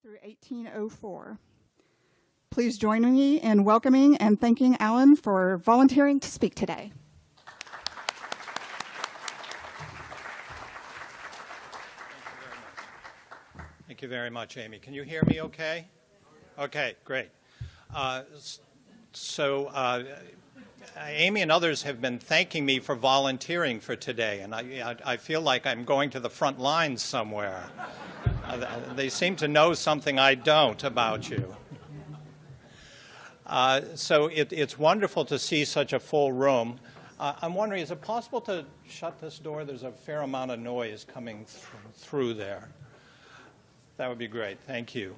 through 1804. Please join me in welcoming and thanking Alan for volunteering to speak today. Thank you very much, Amy. Can you hear me okay? Okay, great. Amy and others have been thanking me for volunteering for today, and I feel like I'm going to the front lines somewhere. They seem to know something I don't about you. So it's wonderful to see such a full room. I'm wondering, is it possible to shut this door? There's a fair amount of noise coming through there. That would be great. Thank you.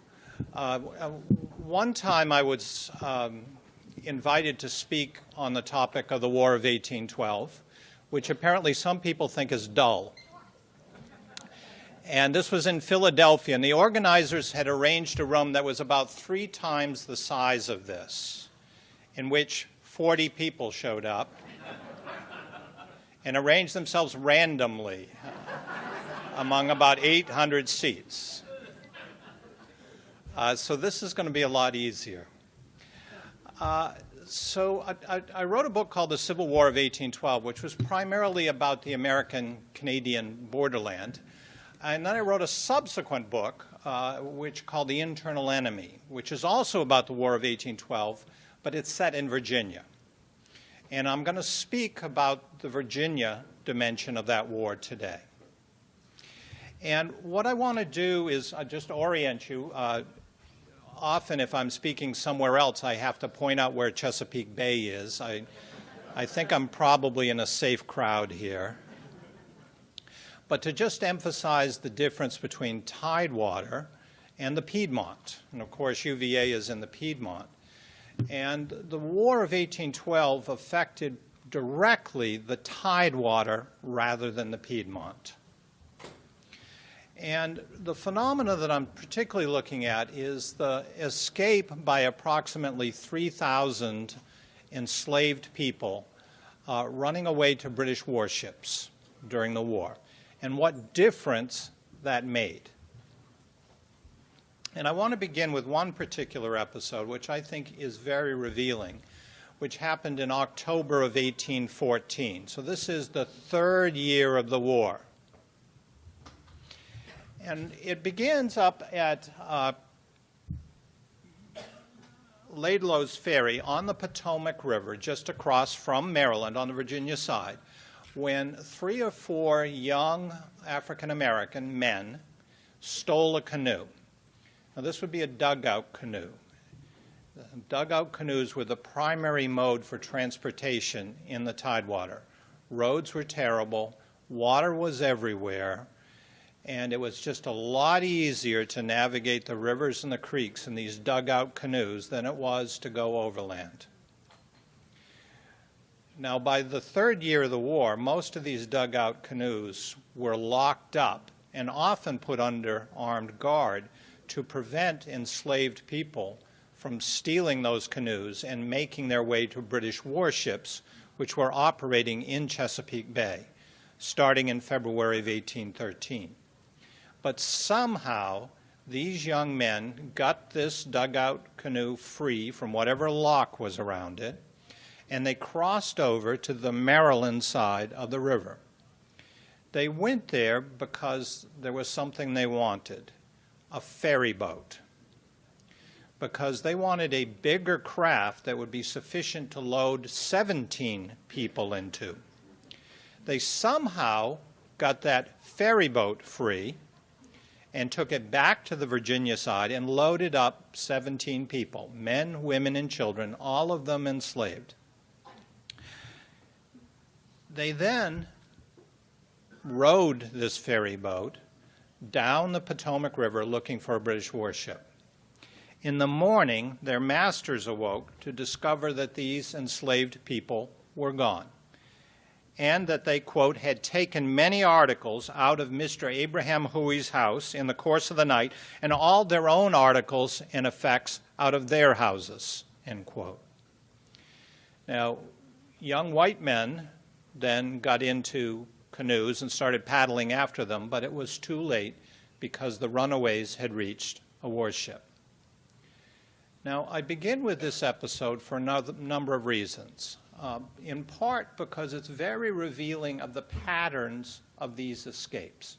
One time I was invited to speak on the topic of the War of 1812, which apparently some people think is dull. And this was in Philadelphia, and the organizers had arranged a room that was about 3 times the size of this, in which 40 people showed up and arranged themselves randomly among about 800 seats. So this is going to be a lot easier. So I wrote a book called The Civil War of 1812, which was primarily about the American-Canadian borderland. And then I wrote a subsequent book, which called The Internal Enemy, which is also about the War of 1812, but it's set in Virginia. And I'm going to speak about the Virginia dimension of that war today. And what I want to do is just orient you. Often, if I'm speaking somewhere else, I have to point out where Chesapeake Bay is. I think I'm probably in a safe crowd here. But to just emphasize the difference between Tidewater and the Piedmont. And of course, UVA is in the Piedmont. And the War of 1812 affected directly the Tidewater rather than the Piedmont. And the phenomena that I'm particularly looking at is the escape by approximately 3,000 enslaved people running away to British warships during the war, and what difference that made. And I want to begin with one particular episode, which I think is very revealing, which happened in October of 1814. So this is the 3rd year of the war. And it begins up at Laidlow's Ferry on the Potomac River, just across from Maryland on the Virginia side, when 3 or 4 young African-American men stole a canoe. Now, this would be a dugout canoe. Dugout canoes were the primary mode for transportation in the Tidewater. Roads were terrible, water was everywhere, and it was just a lot easier to navigate the rivers and the creeks in these dugout canoes than it was to go overland. Now, by the 3rd year of the war, most of these dugout canoes were locked up and often put under armed guard to prevent enslaved people from stealing those canoes and making their way to British warships, which were operating in Chesapeake Bay, starting in February of 1813. But somehow, these young men got this dugout canoe free from whatever lock was around it, and they crossed over to the Maryland side of the river. They went there because there was something they wanted, a ferry boat, because they wanted a bigger craft that would be sufficient to load 17 people into. They somehow got that ferry boat free and took it back to the Virginia side and loaded up 17 people, men, women, and children, all of them enslaved. They then rowed this ferry boat down the Potomac River looking for a British warship. In the morning, their masters awoke to discover that these enslaved people were gone, and that they, quote, had taken many articles out of Mr. Abraham Huey's house in the course of the night, and all their own articles and effects out of their houses, end quote. Now, young white men then got into canoes and started paddling after them, but it was too late because the runaways had reached a warship. Now, I begin with this episode for a number of reasons, in part because it's very revealing of the patterns of these escapes.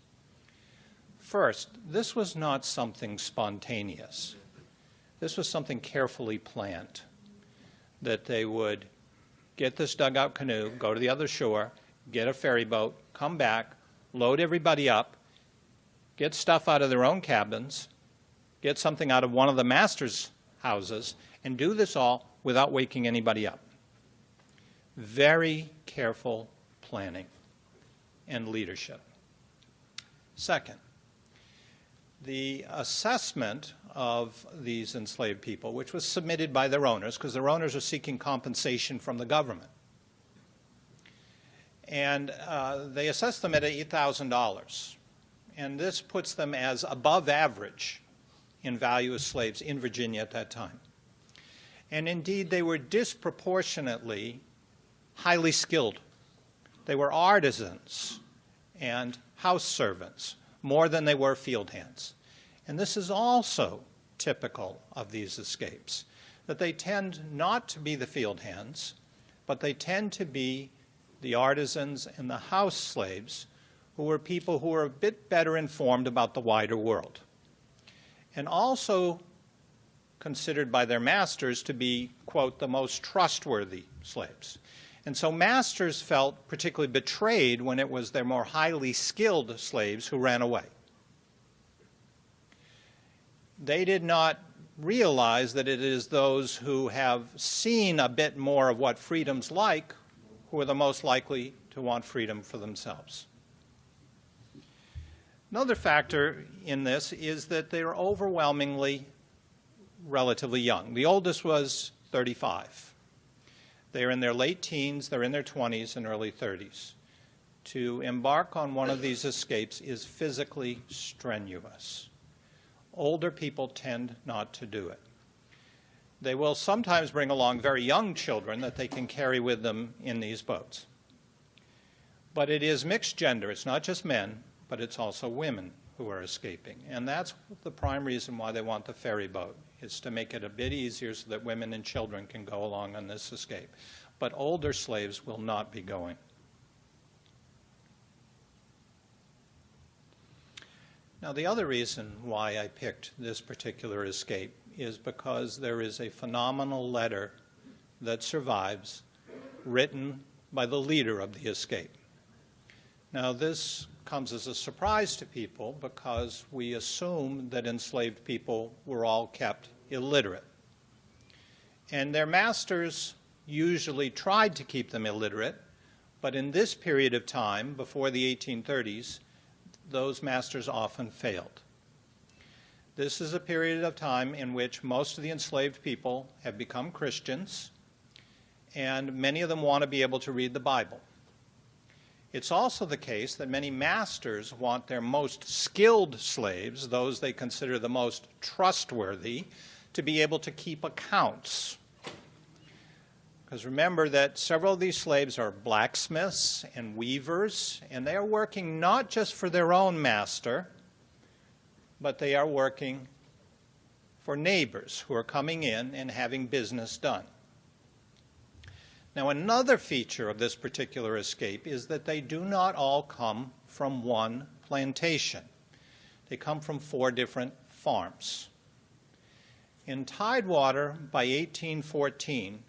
First, this was not something spontaneous. This was something carefully planned, that they would get this dugout canoe, go to the other shore, get a ferry boat, come back, load everybody up, get stuff out of their own cabins, get something out of one of the master's houses, and do this all without waking anybody up. Very careful planning and leadership. Second, the assessment of these enslaved people, which was submitted by their owners, because their owners are seeking compensation from the government. And they assessed them at $8,000. And this puts them as above average in value as slaves in Virginia at that time. And indeed, they were disproportionately highly skilled. They were artisans and house servants more than they were field hands. And this is also typical of these escapes, that they tend not to be the field hands, but they tend to be the artisans and the house slaves, who were people who were a bit better informed about the wider world, and also considered by their masters to be, quote, the most trustworthy slaves. And so masters felt particularly betrayed when it was their more highly skilled slaves who ran away. They did not realize that it is those who have seen a bit more of what freedom's like who are the most likely to want freedom for themselves. Another factor in this is that they are overwhelmingly relatively young. The oldest was 35. They're in their late teens, they're in their 20s and early 30s. To embark on one of these escapes is physically strenuous. Older people tend not to do it. They will sometimes bring along very young children that they can carry with them in these boats. But it is mixed gender. It's not just men, but it's also women who are escaping. And that's the prime reason why they want the ferry boat, is to make it a bit easier so that women and children can go along on this escape. But older slaves will not be going. Now, the other reason why I picked this particular escape is because there is a phenomenal letter that survives, written by the leader of the escape. Now, this comes as a surprise to people because we assume that enslaved people were all kept illiterate. And their masters usually tried to keep them illiterate, but in this period of time, before the 1830s, those masters often failed. This is a period of time in which most of the enslaved people have become Christians, and many of them want to be able to read the Bible. It's also the case that many masters want their most skilled slaves, those they consider the most trustworthy, to be able to keep accounts. Because remember that several of these slaves are blacksmiths and weavers, and they are working not just for their own master, but they are working for neighbors who are coming in and having business done. Now, another feature of this particular escape is that they do not all come from one plantation. They come from 4 different farms. In Tidewater, by 1814,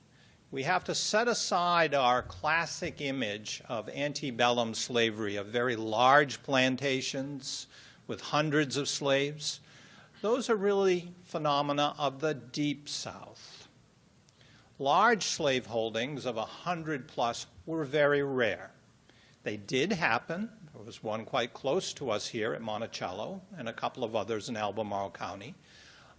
we have to set aside our classic image of antebellum slavery, of very large plantations with hundreds of slaves. Those are really phenomena of the Deep South. Large slave holdings of 100 plus were very rare. They did happen. There was one quite close to us here at Monticello and a couple of others in Albemarle County.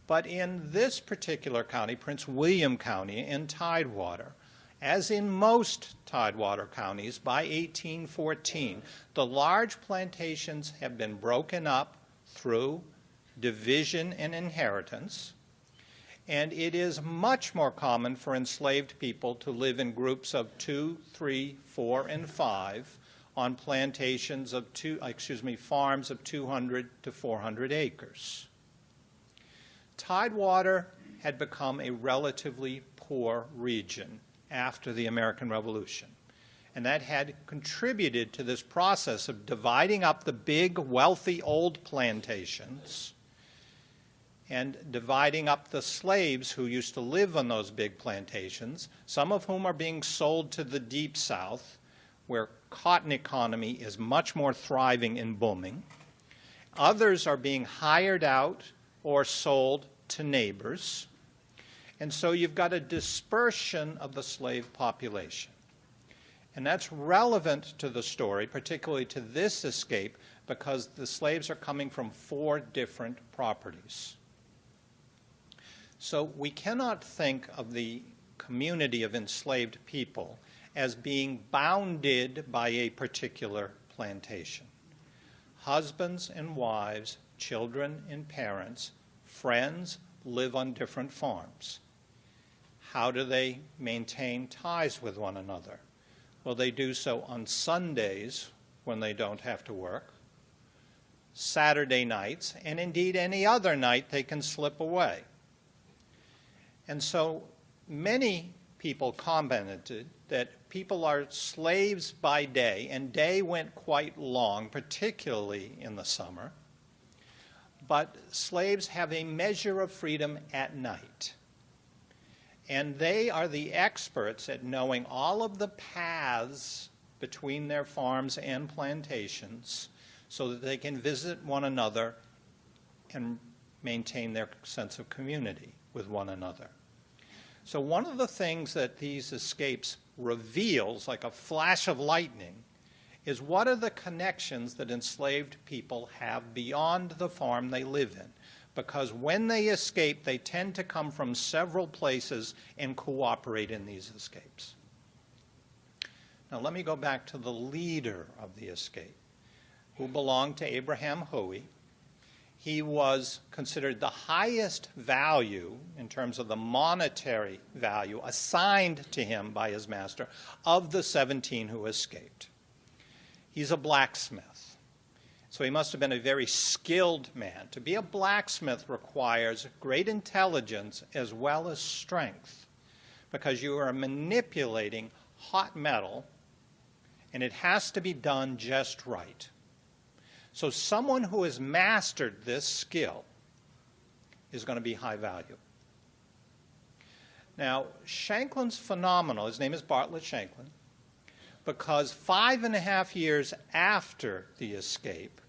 But in this particular county, Prince William County in Tidewater, as in most Tidewater counties, by 1814, the large plantations have been broken up through division and inheritance, and it is much more common for enslaved people to live in groups of 2, 3, 4, and 5 on plantations of farms of 200 to 400 acres. Tidewater had become a relatively poor region after the American Revolution. And that had contributed to this process of dividing up the big, wealthy, old plantations and dividing up the slaves who used to live on those big plantations, some of whom are being sold to the Deep South, where cotton economy is much more thriving and booming. Others are being hired out or sold to neighbors. And so you've got a dispersion of the slave population. And that's relevant to the story, particularly to this escape, because the slaves are coming from 4 different properties. So we cannot think of the community of enslaved people as being bounded by a particular plantation. Husbands and wives, children and parents, friends live on different farms. How do they maintain ties with one another? Well, they do so on Sundays when they don't have to work, Saturday nights, and indeed any other night they can slip away. And so many people commented that people are slaves by day, and day went quite long, particularly in the summer, but slaves have a measure of freedom at night. And they are the experts at knowing all of the paths between their farms and plantations so that they can visit one another and maintain their sense of community with one another. So one of the things that these escapes reveals, like a flash of lightning, is what are the connections that enslaved people have beyond the farm they live in. Because when they escape, they tend to come from several places and cooperate in these escapes. Now let me go back to the leader of the escape, who belonged to Abraham Huey. He was considered the highest value in terms of the monetary value assigned to him by his master of the 17 who escaped. He's a blacksmith. So he must have been a very skilled man. To be a blacksmith requires great intelligence as well as strength, because you are manipulating hot metal, and it has to be done just right. So someone who has mastered this skill is going to be high value. Now, Shanklin's phenomenal. His name is Bartlett Shanklin, because 5.5 years after the escape,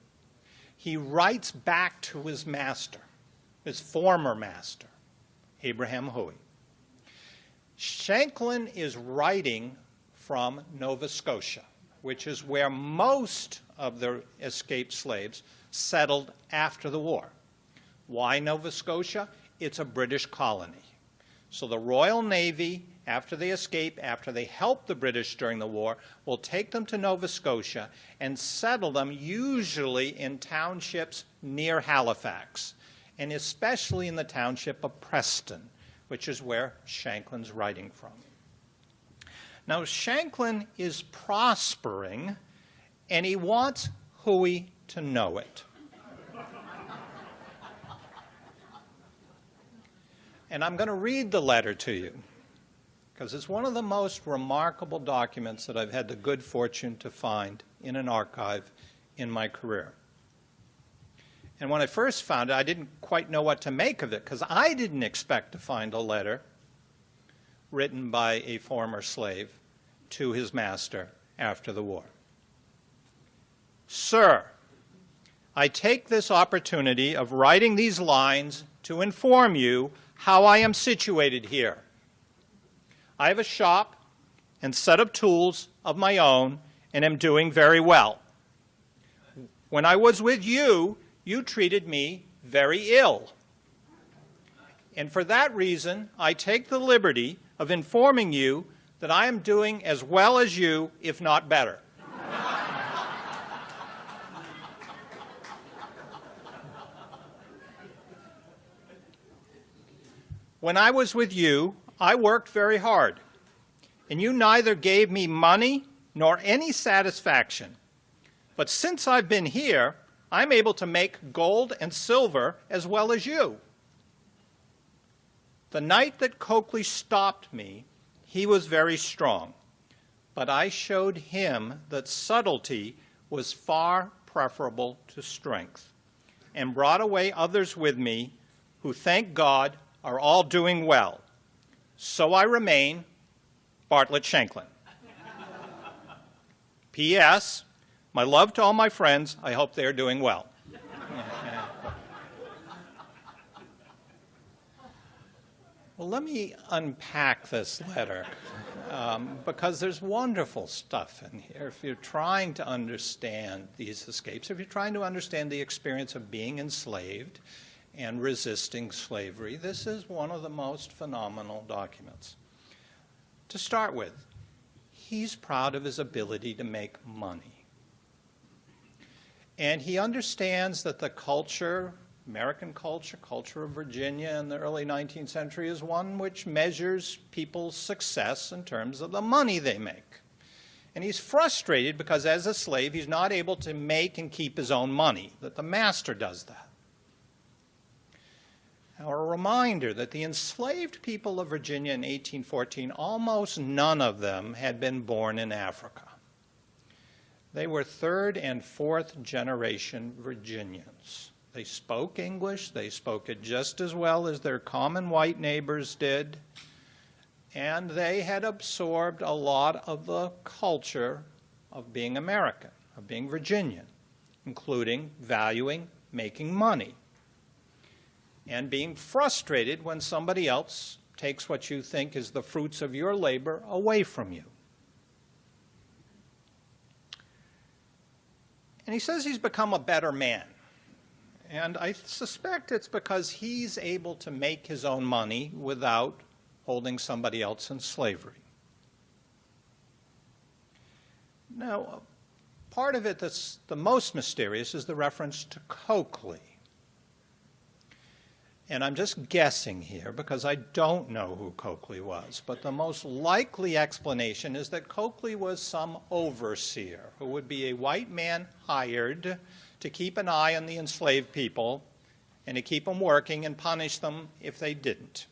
he writes back to his master, his former master, Abraham Huey. Shanklin is writing from Nova Scotia, which is where most of the escaped slaves settled after the war. Why Nova Scotia? It's a British colony. So the Royal Navy, after they escape, after they help the British during the war, will take them to Nova Scotia and settle them usually in townships near Halifax, and especially in the township of Preston, which is where Shanklin's writing from. Now, Shanklin is prospering, and he wants Huey to know it. And I'm going to read the letter to you, because it's one of the most remarkable documents that I've had the good fortune to find in an archive in my career. And when I first found it, I didn't quite know what to make of it, because I didn't expect to find a letter written by a former slave to his master after the war. Sir, I take this opportunity of writing these lines to inform you how I am situated here. I have a shop and set of tools of my own and am doing very well. When I was with you, you treated me very ill. And for that reason, I take the liberty of informing you that I am doing as well as you, if not better. When I was with you, I worked very hard, and you neither gave me money nor any satisfaction. But since I've been here, I'm able to make gold and silver as well as you. The night that Coakley stopped me, he was very strong, but I showed him that subtlety was far preferable to strength, and brought away others with me who, thank God, are all doing well. So I remain, Bartlett Shanklin. P.S. My love to all my friends. I hope they are doing well. Well, let me unpack this letter, because there's wonderful stuff in here. If you're trying to understand these escapes, if you're trying to understand the experience of being enslaved and resisting slavery, this is one of the most phenomenal documents. To start with, he's proud of his ability to make money. And he understands that the culture, American culture, culture of Virginia in the early 19th century, is one which measures people's success in terms of the money they make. And he's frustrated because as a slave, he's not able to make and keep his own money, that the master does that. Now, a reminder that the enslaved people of Virginia in 1814, almost none of them had been born in Africa. They were third and fourth generation Virginians. They spoke English. They spoke it just as well as their common white neighbors did. And they had absorbed a lot of the culture of being American, of being Virginian, including valuing making money and being frustrated when somebody else takes what you think is the fruits of your labor away from you. And he says he's become a better man. And I suspect it's because he's able to make his own money without holding somebody else in slavery. Now, part of it that's the most mysterious is the reference to Coakley. And I'm just guessing here because I don't know who Coakley was, but the most likely explanation is that Coakley was some overseer who would be a white man hired to keep an eye on the enslaved people and to keep them working and punish them if they didn't.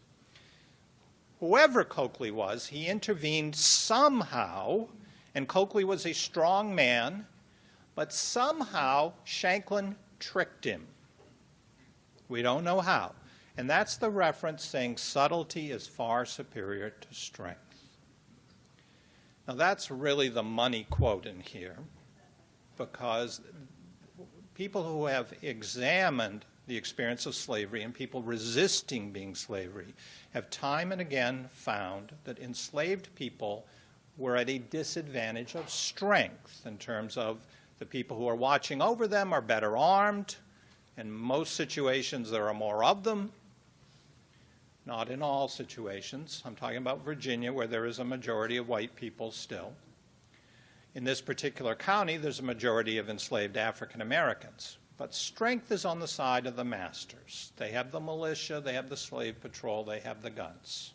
Whoever Coakley was, he intervened somehow, and Coakley was a strong man, but somehow Shanklin tricked him. We don't know how. And that's the reference saying subtlety is far superior to strength. Now that's really the money quote in here, because people who have examined the experience of slavery and people resisting being slavery have time and again found that enslaved people were at a disadvantage of strength in terms of the people who are watching over them are better armed. In most situations, there are more of them. Not in all situations. I'm talking about Virginia, where there is a majority of white people still. In this particular county, there's a majority of enslaved African Americans. But strength is on the side of the masters. They have the militia, they have the slave patrol, they have the guns.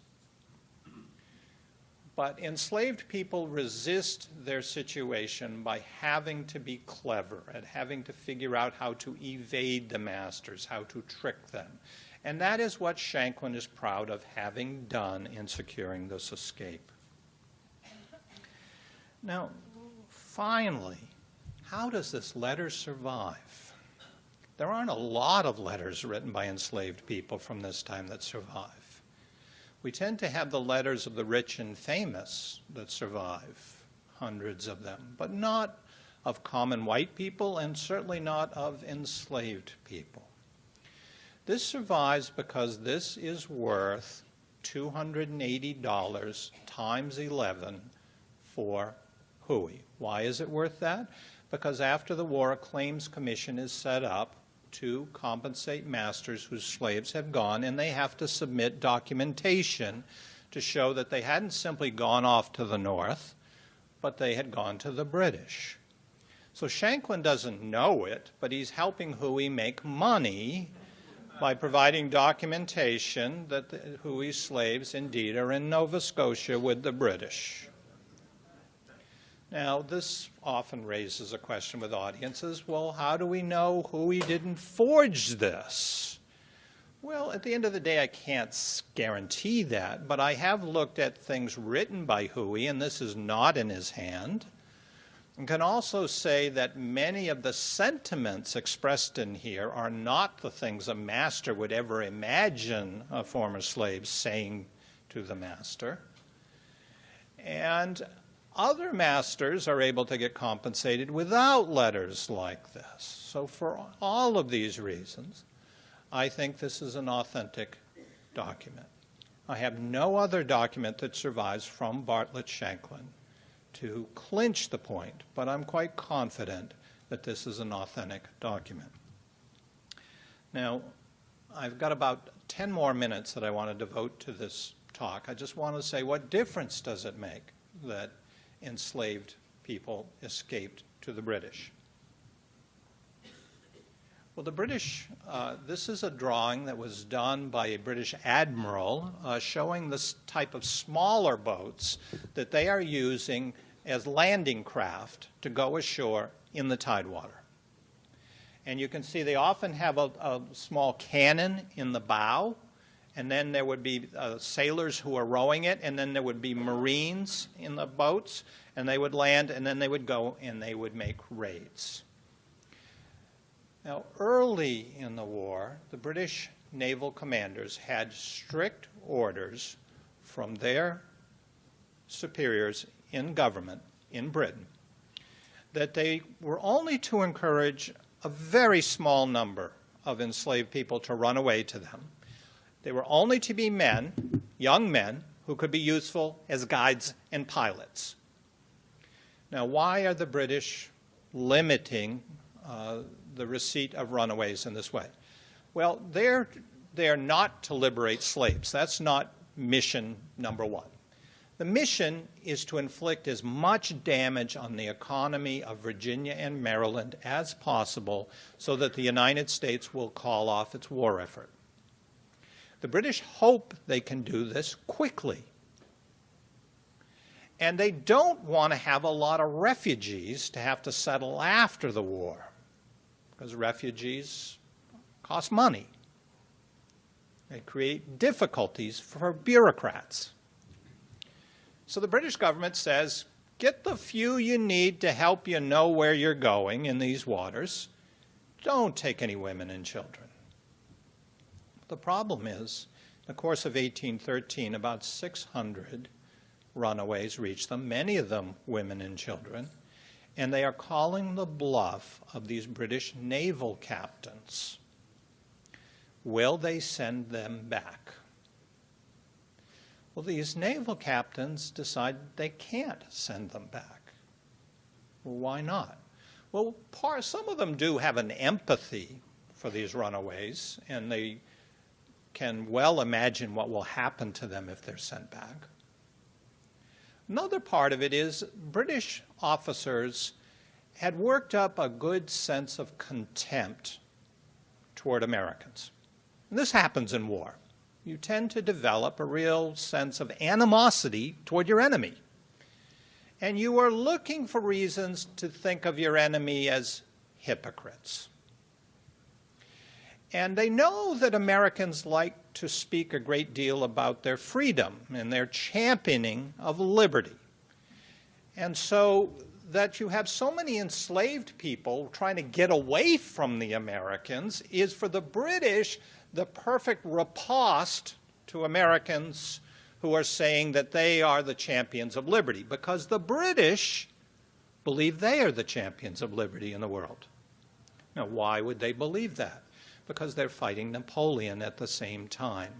But enslaved people resist their situation by having to be clever and having to figure out how to evade the masters, how to trick them. And that is what Shanklin is proud of having done in securing this escape. Now, finally, how does this letter survive? There aren't a lot of letters written by enslaved people from this time that survive. We tend to have the letters of the rich and famous that survive, hundreds of them, but not of common white people and certainly not of enslaved people. This survives because this is worth $280 times 11 for Huey. Why is it worth that? Because after the war, a claims commission is set up to compensate masters whose slaves have gone, and they have to submit documentation to show that they hadn't simply gone off to the north, but they had gone to the British. So Shanklin doesn't know it, but he's helping Huey make money by providing documentation that the Huey's slaves indeed are in Nova Scotia with the British. Now, this often raises a question with audiences. Well, how do we know Huey didn't forge this? Well, at the end of the day, I can't guarantee that, but I have looked at things written by Huey, and this is not in his hand, and can also say that many of the sentiments expressed in here are not the things a master would ever imagine a former slave saying to the master. And other masters are able to get compensated without letters like this. So for all of these reasons, I think this is an authentic document. I have no other document that survives from Bartlett Shanklin to clinch the point, but I'm quite confident that this is an authentic document. Now, I've got about 10 more minutes that I want to devote to this talk. I just want to say, what difference does it make that enslaved people escaped to the British? Well, the British, this is a drawing that was done by a British admiral showing this type of smaller boats that they are using as landing craft to go ashore in the tidewater. And you can see they often have a small cannon in the bow, and then there would be sailors who are rowing it, and then there would be Marines in the boats, and they would land, and then they would go and they would make raids. Now, early in the war, the British naval commanders had strict orders from their superiors in government in Britain that they were only to encourage a very small number of enslaved people to run away to them. They were only to be men, young men, who could be useful as guides and pilots. Now, why are the British limiting the receipt of runaways in this way? Well, they're not to liberate slaves. That's not mission number one. The mission is to inflict as much damage on the economy of Virginia and Maryland as possible so that the United States will call off its war effort. The British hope they can do this quickly. And they don't want to have a lot of refugees to have to settle after the war, because refugees cost money. They create difficulties for bureaucrats. So the British government says, get the few you need to help you know where you're going in these waters. Don't take any women and children. The problem is, in the course of 1813, about 600 runaways reached them, many of them women and children, and they are calling the bluff of these British naval captains. Will they send them back? Well, these naval captains decide they can't send them back. Well, why not? Well, some of them do have an empathy for these runaways, and they can well imagine what will happen to them if they're sent back. Another part of it is British officers had worked up a good sense of contempt toward Americans. And this happens in war. You tend to develop a real sense of animosity toward your enemy. And you are looking for reasons to think of your enemy as hypocrites. And they know that Americans like to speak a great deal about their freedom and their championing of liberty. And so that you have so many enslaved people trying to get away from the Americans is, for the British, the perfect riposte to Americans who are saying that they are the champions of liberty, because the British believe they are the champions of liberty in the world. Now, why would they believe that? Because they're fighting Napoleon at the same time.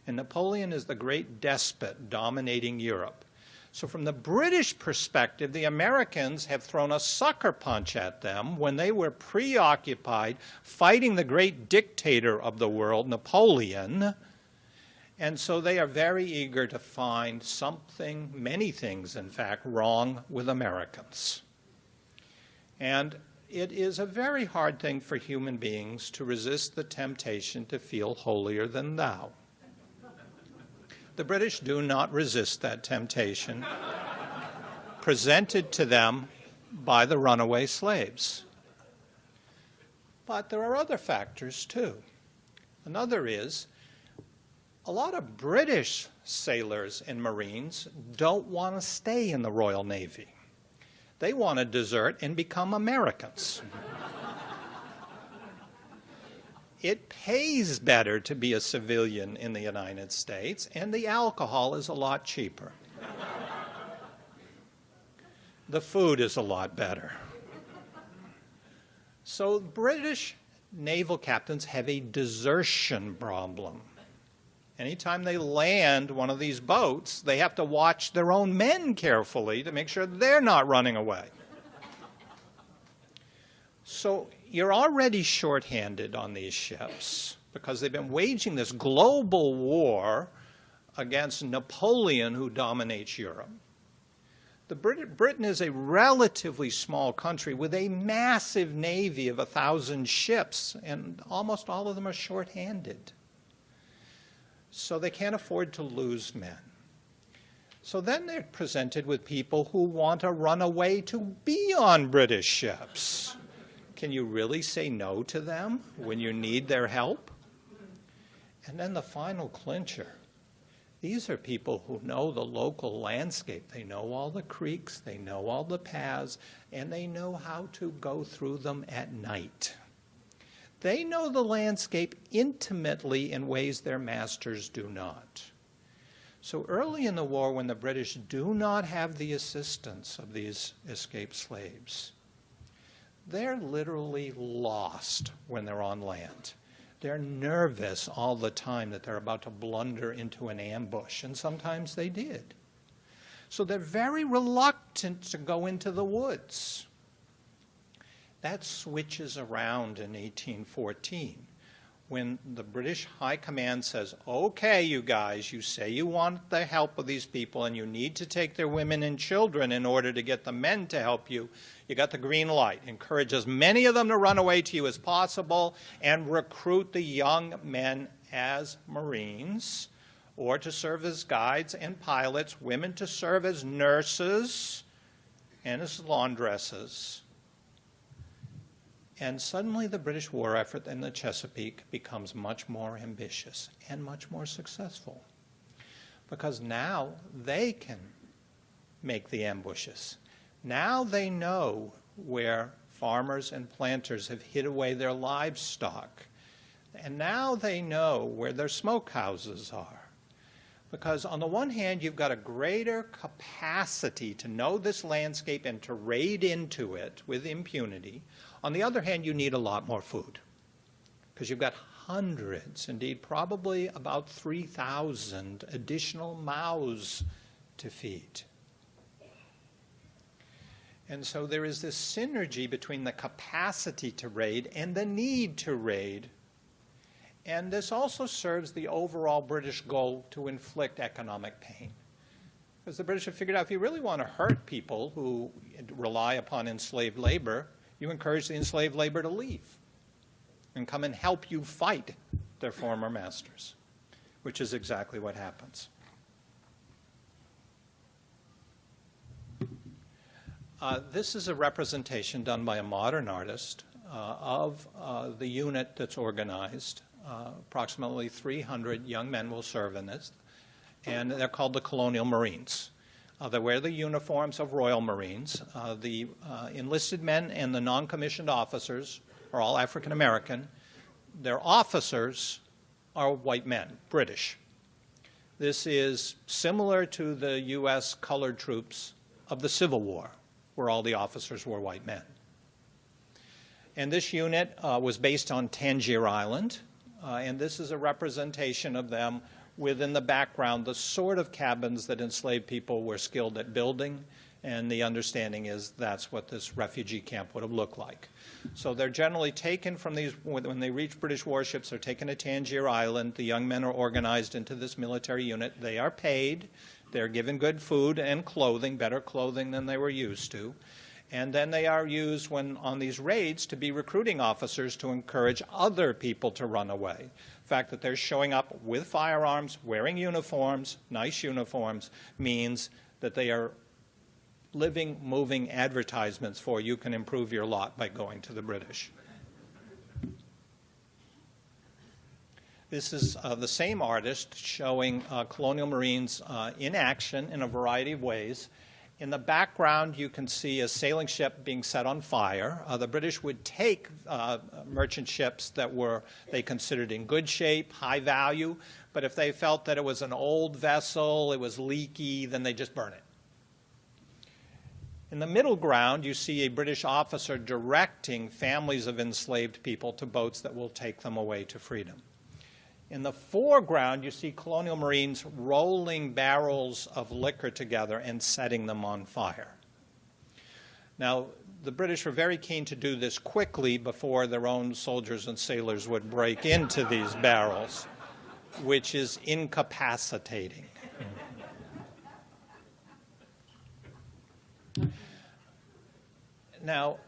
And Napoleon is the great despot dominating Europe. So from the British perspective, the Americans have thrown a sucker punch at them when they were preoccupied fighting the great dictator of the world, Napoleon. And so they are very eager to find something, many things in fact, wrong with Americans. And it is a very hard thing for human beings to resist the temptation to feel holier than thou. The British do not resist that temptation presented to them by the runaway slaves. But there are other factors too. Another is A lot of British sailors and Marines don't want to stay in the Royal Navy. They want to desert and become Americans. It pays better to be a civilian in the United States, and the alcohol is a lot cheaper. The food is a lot better. So British naval captains have a desertion problem. Anytime they land one of these boats, they have to watch their own men carefully to make sure they're not running away. So you're already shorthanded on these ships because they've been waging this global war against Napoleon, who dominates Europe. Britain is a relatively small country with a massive navy of 1,000 ships, and almost all of them are shorthanded. So they can't afford to lose men. So then they're presented with people who want to run away to be on British ships. Can you really say no to them when you need their help? And then the final clincher. These are people who know the local landscape. They know all the creeks, they know all the paths, and they know how to go through them at night. They know the landscape intimately in ways their masters do not. So early in the war, when the British do not have the assistance of these escaped slaves, they're literally lost when they're on land. They're nervous all the time that they're about to blunder into an ambush, and sometimes they did. So they're very reluctant to go into the woods. That switches around in 1814 when the British High Command says, okay, you guys, you say you want the help of these people and you need to take their women and children in order to get the men to help you. You got the green light. Encourage as many of them to run away to you as possible and recruit the young men as Marines or to serve as guides and pilots, women to serve as nurses and as laundresses. And suddenly the British war effort in the Chesapeake becomes much more ambitious and much more successful because now they can make the ambushes. Now they know where farmers and planters have hid away their livestock. And now they know where their smokehouses are. Because on the one hand, you've got a greater capacity to know this landscape and to raid into it with impunity. On the other hand, you need a lot more food. Because you've got hundreds, indeed probably about 3,000 additional mouths to feed. And so there is this synergy between the capacity to raid and the need to raid. And this also serves the overall British goal to inflict economic pain. Because the British have figured out if you really want to hurt people who rely upon enslaved labor, you encourage the enslaved labor to leave and come and help you fight their former masters, which is exactly what happens. This is a representation done by a modern artist of the unit that's organized. Approximately 300 young men will serve in this, and they're called the Colonial Marines. They wear the uniforms of Royal Marines. The enlisted men and the non-commissioned officers are all African American. Their officers are white men, British. This is similar to the U.S. colored troops of the Civil War, where all the officers were white men. And this unit was based on Tangier Island, and this is a representation of them with in the background the sort of cabins that enslaved people were skilled at building, and the understanding is that's what this refugee camp would have looked like. So they're generally taken from these, when they reach British warships, they're taken to Tangier Island. The young men are organized into this military unit. They are paid. They're given good food and clothing, better clothing than they were used to. And then they are used when on these raids to be recruiting officers to encourage other people to run away. The fact that they're showing up with firearms, wearing uniforms, nice uniforms, means that they are living, moving advertisements for you can improve your lot by going to the British. This is the same artist showing colonial marines in action in a variety of ways. In the background, you can see a sailing ship being set on fire. The British would take merchant ships that they considered in good shape, high value, but if they felt that it was an old vessel, it was leaky, then they just burn it. In the middle ground, you see a British officer directing families of enslaved people to boats that will take them away to freedom. In the foreground, you see colonial marines rolling barrels of liquor together and setting them on fire. Now, the British were very keen to do this quickly before their own soldiers and sailors would break into these barrels, which is incapacitating. Now,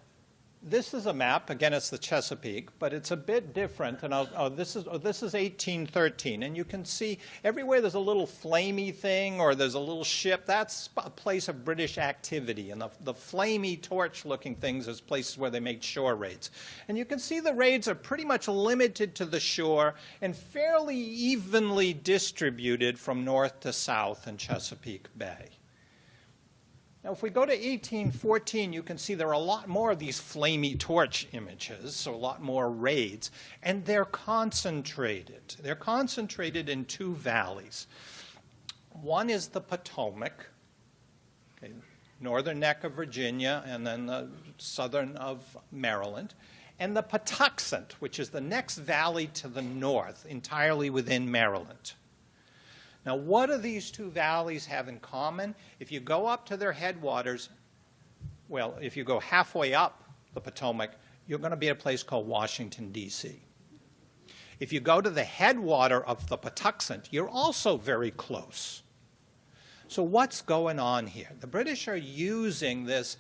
this is a map. Again, it's the Chesapeake, but it's a bit different. And this is 1813, and you can see everywhere there's a little flamey thing or there's a little ship. That's a place of British activity, and the flamey torch-looking things is places where they make shore raids. And you can see the raids are pretty much limited to the shore and fairly evenly distributed from north to south in Chesapeake Bay. Now, if we go to 1814, you can see there are a lot more of these flamey torch images, so a lot more raids, and they're concentrated. They're concentrated in two valleys. One is the Potomac, okay, northern neck of Virginia, and then the southern of Maryland, and the Patuxent, which is the next valley to the north, entirely within Maryland. Now, what do these two valleys have in common? If you go up to their headwaters, well, if you go halfway up the Potomac, you're going to be at a place called Washington, D.C. If you go to the headwater of the Patuxent, you're also very close. So what's going on here? The British are using this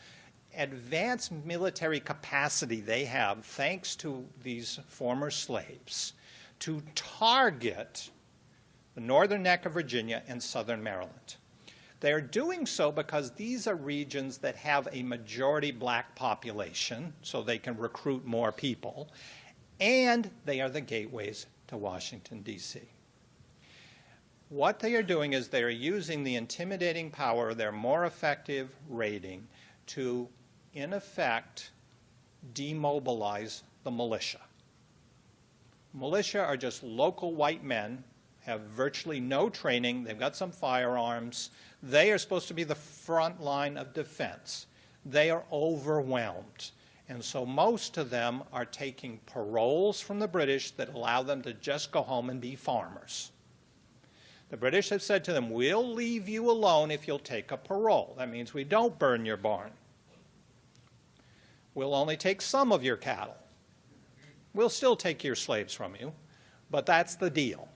advanced military capacity they have, thanks to these former slaves, to target the northern neck of Virginia and southern Maryland. They are doing so because these are regions that have a majority black population, so they can recruit more people, and they are the gateways to Washington, D.C. What they are doing is they are using the intimidating power of their more effective raiding to, in effect, demobilize the militia. Militia are just local white men, have virtually no training. They've got some firearms. They are supposed to be the front line of defense. They are overwhelmed. And so most of them are taking paroles from the British that allow them to just go home and be farmers. The British have said to them, we'll leave you alone if you'll take a parole. That means we don't burn your barn. We'll only take some of your cattle. We'll still take your slaves from you, but that's the deal.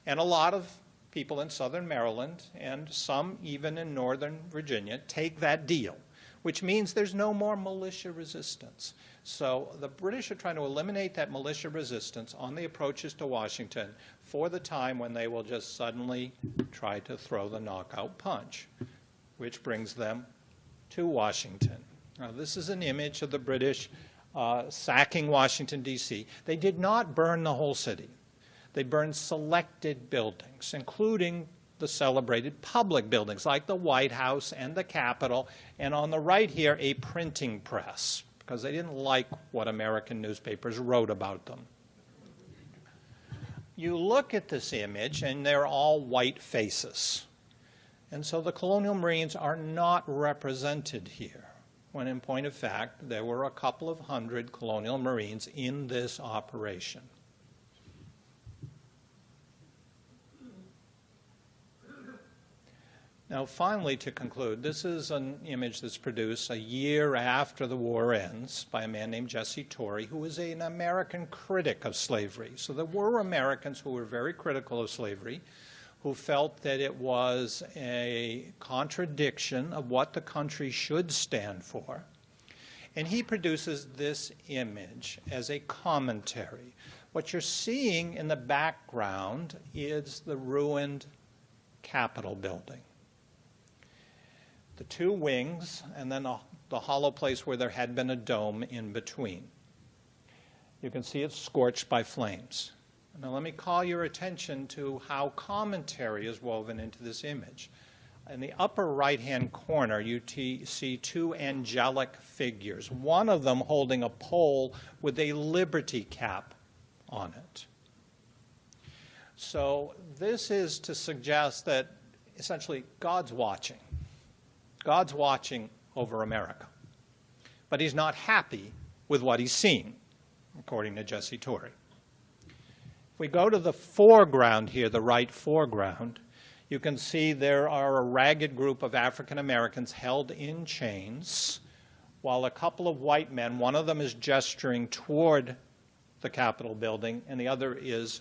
And a lot of people in southern Maryland and some even in northern Virginia take that deal, which means there's no more militia resistance. So the British are trying to eliminate that militia resistance on the approaches to Washington for the time when they will just suddenly try to throw the knockout punch, which brings them to Washington. Now, this is an image of the British sacking Washington, D.C. They did not burn the whole city. They burned selected buildings, including the celebrated public buildings like the White House and the Capitol, and on the right here, a printing press, because they didn't like what American newspapers wrote about them. You look at this image, and they're all white faces. And so the colonial marines are not represented here, when in point of fact, there were a couple of hundred colonial marines in this operation. Now, finally, to conclude, this is an image that's produced a year after the war ends by a man named Jesse Torrey, who was an American critic of slavery. So there were Americans who were very critical of slavery, who felt that it was a contradiction of what the country should stand for. And he produces this image as a commentary. What you're seeing in the background is the ruined Capitol building. The two wings, and then the hollow place where there had been a dome in between. You can see it's scorched by flames. Now let me call your attention to how commentary is woven into this image. In the upper right-hand corner, you see two angelic figures, one of them holding a pole with a liberty cap on it. So this is to suggest that essentially God's watching. God's watching over America. But he's not happy with what he's seeing, according to Jesse Torrey. If we go to the foreground here, the right foreground, you can see there are a ragged group of African Americans held in chains, while a couple of white men, one of them is gesturing toward the Capitol building, and the other is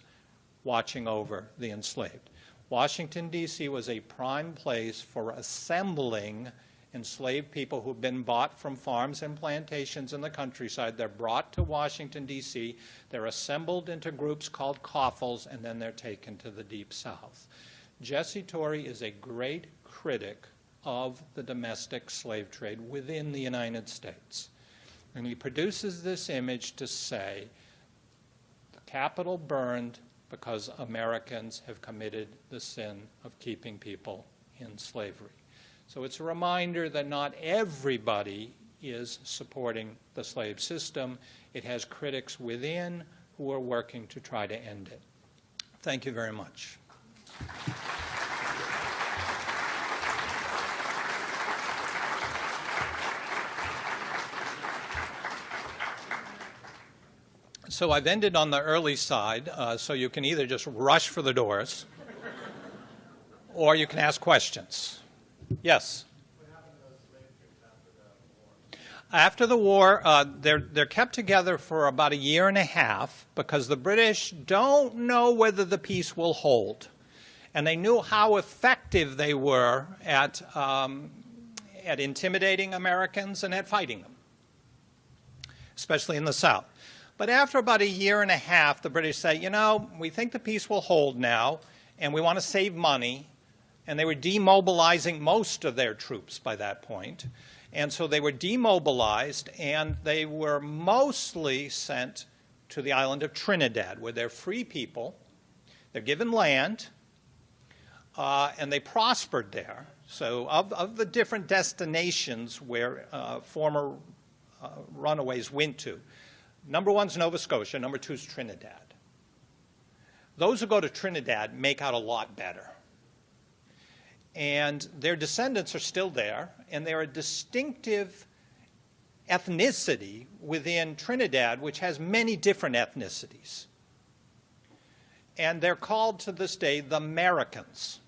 watching over the enslaved. Washington, D.C. was a prime place for assembling enslaved people who've been bought from farms and plantations in the countryside. They're brought to Washington, D.C. They're assembled into groups called coffles, and then they're taken to the Deep South. Jesse Torrey is a great critic of the domestic slave trade within the United States. And he produces this image to say the Capitol burned because Americans have committed the sin of keeping people in slavery. So it's a reminder that not everybody is supporting the slave system. It has critics within who are working to try to end it. Thank you very much. So I've ended on the early side, so you can either just rush for the doors, or you can ask questions. Yes? What happened to those slave ships after the war? After the war, they're kept together for about a year and a half because the British don't know whether the peace will hold. And they knew how effective they were at intimidating Americans and at fighting them, especially in the South. But after about a year and a half, the British say, you know, we think the peace will hold now, and we want to save money. And they were demobilizing most of their troops by that point. And so they were demobilized, and they were mostly sent to the island of Trinidad, where they're free people. They're given land, and they prospered there. So of the different destinations where former runaways went to, number one's Nova Scotia, number two's Trinidad. Those who go to Trinidad make out a lot better. And their descendants are still there, and they're a distinctive ethnicity within Trinidad, which has many different ethnicities. And they're called to this day the Americans.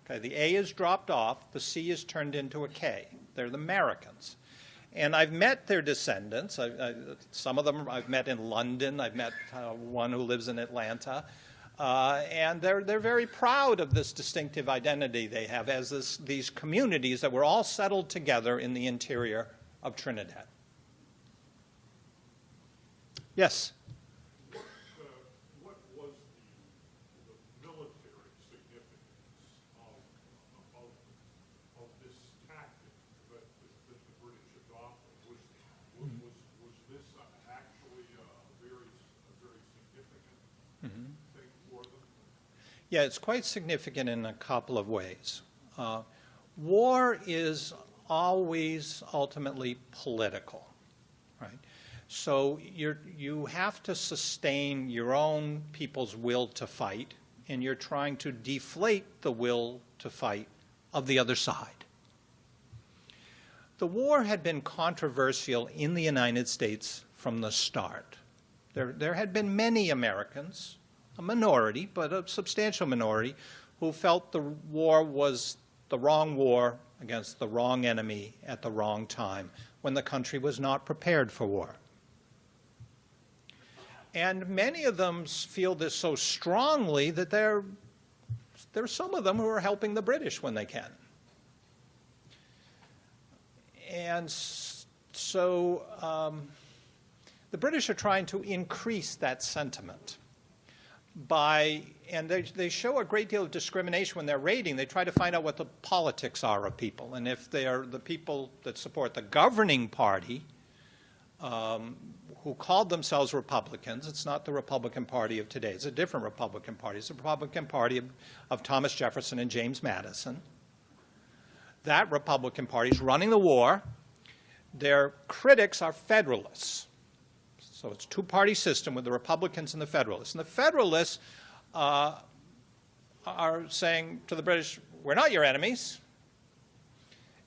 Okay, the A is dropped off, the C is turned into a K. They're the Americans. And I've met their descendants. Some of them I've met in London. I've met one who lives in Atlanta. And they're very proud of this distinctive identity they have as these communities that were all settled together in the interior of Trinidad. Yes? What was the military significance of this tactic that the British adopted? Was this actually a very significant thing for them? Yeah, it's quite significant in a couple of ways. War is always ultimately political, right? So you have to sustain your own people's will to fight, and you're trying to deflate the will to fight of the other side. The war had been controversial in the United States from the start. There had been many Americans, a minority, but a substantial minority, who felt the war was the wrong war against the wrong enemy at the wrong time, when the country was not prepared for war. And many of them feel this so strongly that there's some of them who are helping the British when they can. And so the British are trying to increase that sentiment and they show a great deal of discrimination when they're raiding. They try to find out what the politics are of people. And if they are the people that support the governing party, who called themselves Republicans. It's not the Republican Party of today. It's a different Republican Party. It's the Republican Party of Thomas Jefferson and James Madison. That Republican Party is running the war. Their critics are Federalists. So it's a two-party system with the Republicans and the Federalists. And the Federalists are saying to the British, we're not your enemies.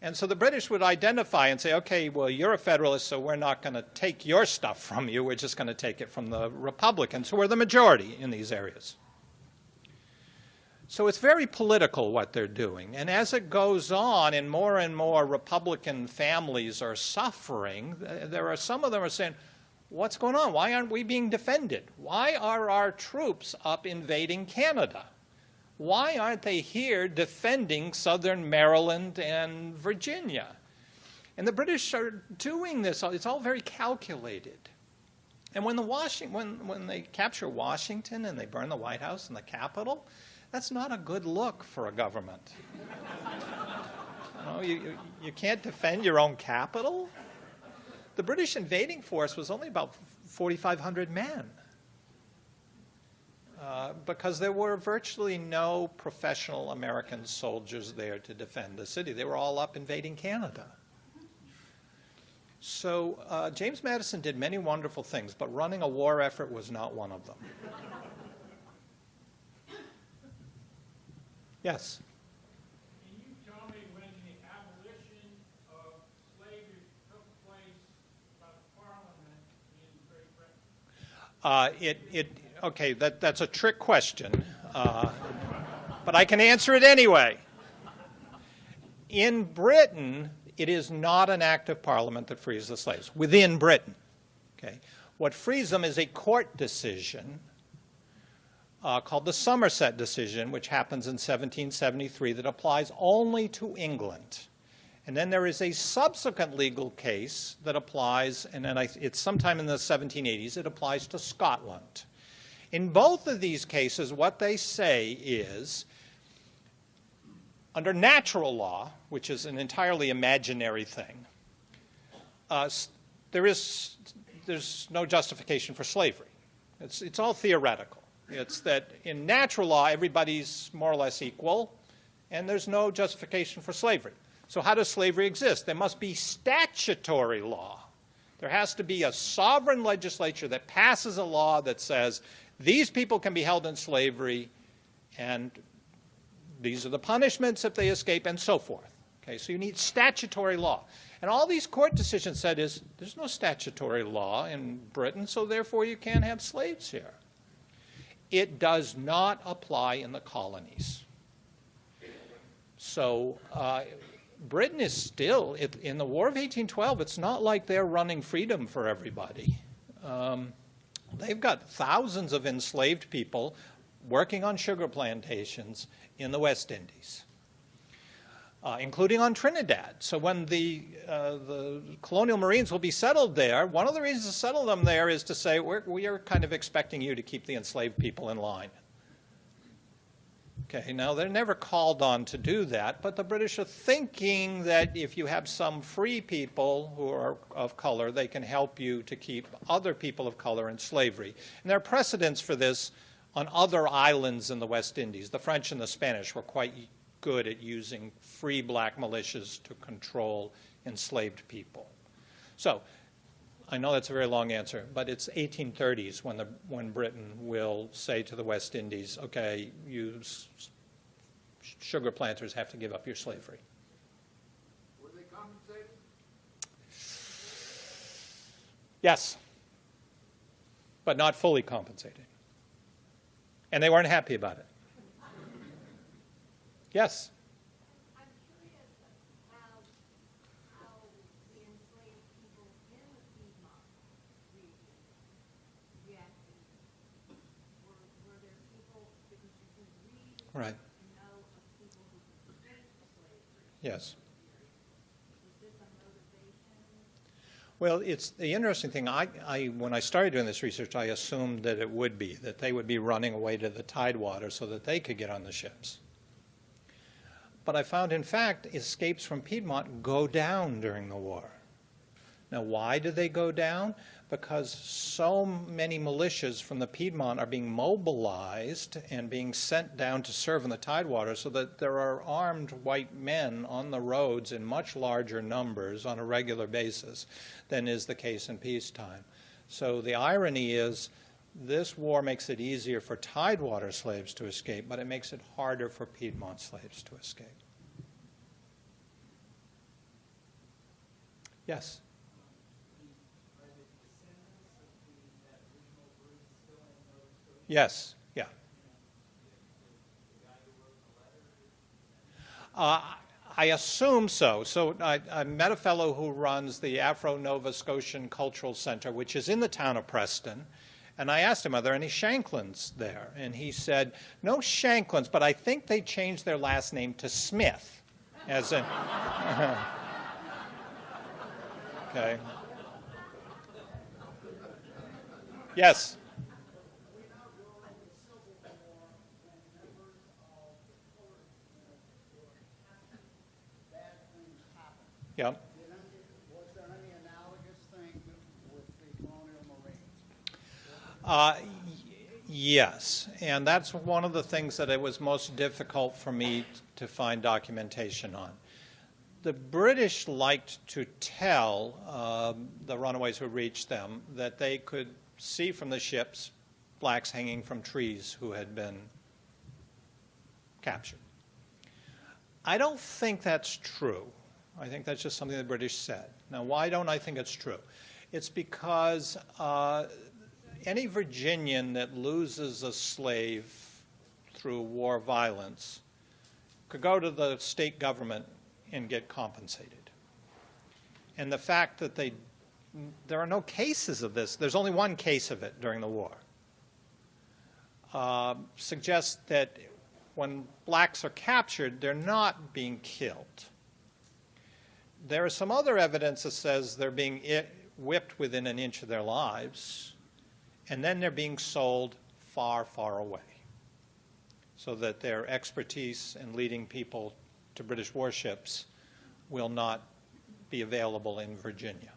And so the British would identify and say, okay, well, you're a Federalist, so we're not going to take your stuff from you. We're just going to take it from the Republicans, who are the majority in these areas. So it's very political what they're doing. And as it goes on and more Republican families are suffering, there are some of them are saying, what's going on? Why aren't we being defended? Why are our troops up invading Canada? Why aren't they here defending southern Maryland and Virginia? And the British are doing this. It's all very calculated. And when they capture Washington and they burn the White House and the Capitol, that's not a good look for a government. You can't defend your own capital. The British invading force was only about 4,500 men. Because there were virtually no professional American soldiers there to defend the city. They were all up invading Canada. So James Madison did many wonderful things, but running a war effort was not one of them. Yes? Can you tell me when the abolition of slavery took place by the Parliament in Great Britain? Okay, that's a trick question, but I can answer it anyway. In Britain, it is not an act of Parliament that frees the slaves, within Britain. Okay? What frees them is a court decision called the Somerset decision, which happens in 1773, that applies only to England. And then there is a subsequent legal case that applies, and then it's sometime in the 1780s, it applies to Scotland. In both of these cases, what they say is, under natural law, which is an entirely imaginary thing, there's no justification for slavery. It's all theoretical. It's that in natural law, everybody's more or less equal, and there's no justification for slavery. So how does slavery exist? There must be statutory law. There has to be a sovereign legislature that passes a law that says these people can be held in slavery, and these are the punishments if they escape, and so forth. Okay, so you need statutory law. And all these court decisions said is, there's no statutory law in Britain, so therefore you can't have slaves here. It does not apply in the colonies. So Britain is still, in the War of 1812, it's not like they're running freedom for everybody. They've got thousands of enslaved people working on sugar plantations in the West Indies, including on Trinidad. So when the colonial Marines will be settled there, one of the reasons to settle them there is to say, we are kind of expecting you to keep the enslaved people in line. Okay, now they're never called on to do that, but the British are thinking that if you have some free people who are of color, they can help you to keep other people of color in slavery. And there are precedents for this on other islands in the West Indies. The French and the Spanish were quite good at using free black militias to control enslaved people. So I know that's a very long answer, but it's 1830s when Britain will say to the West Indies, okay, you sugar planters have to give up your slavery. Were they compensated? Yes, but not fully compensated. And they weren't happy about it. Yes? I'm curious how the enslaved people in the Piedmont region reacted. Were there people, because you can read Right. and know of people who escaped slavery? Yes. Was this a motivation? Well, it's the interesting thing. When I started doing this research, I assumed that it would be, that they would be running away to the tidewater so that they could get on the ships. But I found, in fact, escapes from Piedmont go down during the war. Now, why did they go down? because so many militias from the Piedmont are being mobilized and being sent down to serve in the Tidewater, so that there are armed white men on the roads in much larger numbers on a regular basis than is the case in peacetime. So the irony is, this war makes it easier for Tidewater slaves to escape, but it makes it harder for Piedmont slaves to escape. Yes? Yes, yeah. I assume so. So I met a fellow who runs the Afro-Nova Scotian Cultural Center, which is in the town of Preston, and I asked him, are there any Shanklins there? And he said, no Shanklins, but I think they changed their last name to Smith, as in... Okay. Yes? Yeah. Was there any analogous thing with the colonial Marines? Yes, and that's one of the things that it was most difficult for me to find documentation on. The British liked to tell the runaways who reached them that they could see from the ships blacks hanging from trees who had been captured. I don't think that's true. I think that's just something the British said. Now, why don't I think it's true? It's because any Virginian that loses a slave through war violence could go to the state government and get compensated. And the fact that there are no cases of this, there's only one case of it during the war, suggests that when blacks are captured, they're not being killed. There is some other evidence that says they're being whipped within an inch of their lives, and then they're being sold far, far away, so that their expertise in leading people to British warships will not be available in Virginia.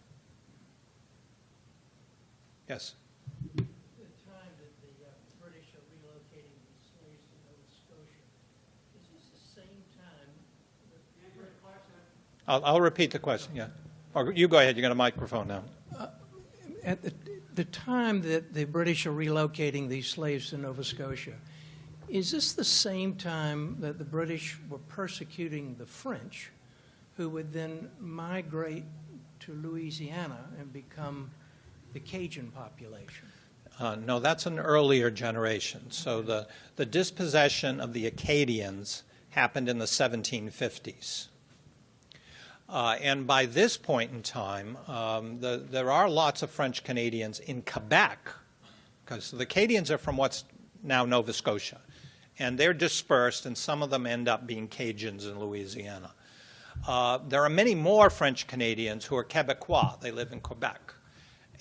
Yes? The time that the British are relocating these slaves to Nova Scotia, is this the same time that I'll repeat the question, yeah. Or you go ahead, you got a microphone now. at the time that the British are relocating these slaves to Nova Scotia, is this the same time that the British were persecuting the French, who would then migrate to Louisiana and become the Cajun population? No, that's an earlier generation. So the dispossession of the Acadians happened in the 1750s. And by this point in time, there are lots of French Canadians in Quebec, because the Acadians are from what's now Nova Scotia. And they're dispersed, and some of them end up being Cajuns in Louisiana. There are many more French Canadians who are Quebecois. They live in Quebec.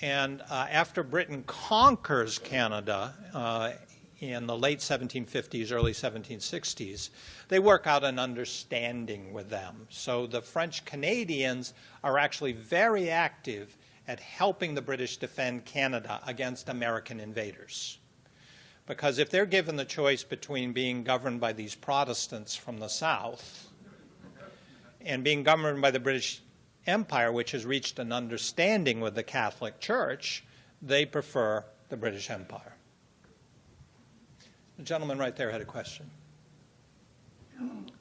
And after Britain conquers Canada in the late 1750s, early 1760s, they work out an understanding with them. So the French Canadians are actually very active at helping the British defend Canada against American invaders. Because if they're given the choice between being governed by these Protestants from the South and being governed by the British Empire, which has reached an understanding with the Catholic Church, they prefer the British Empire. The gentleman right there had a question.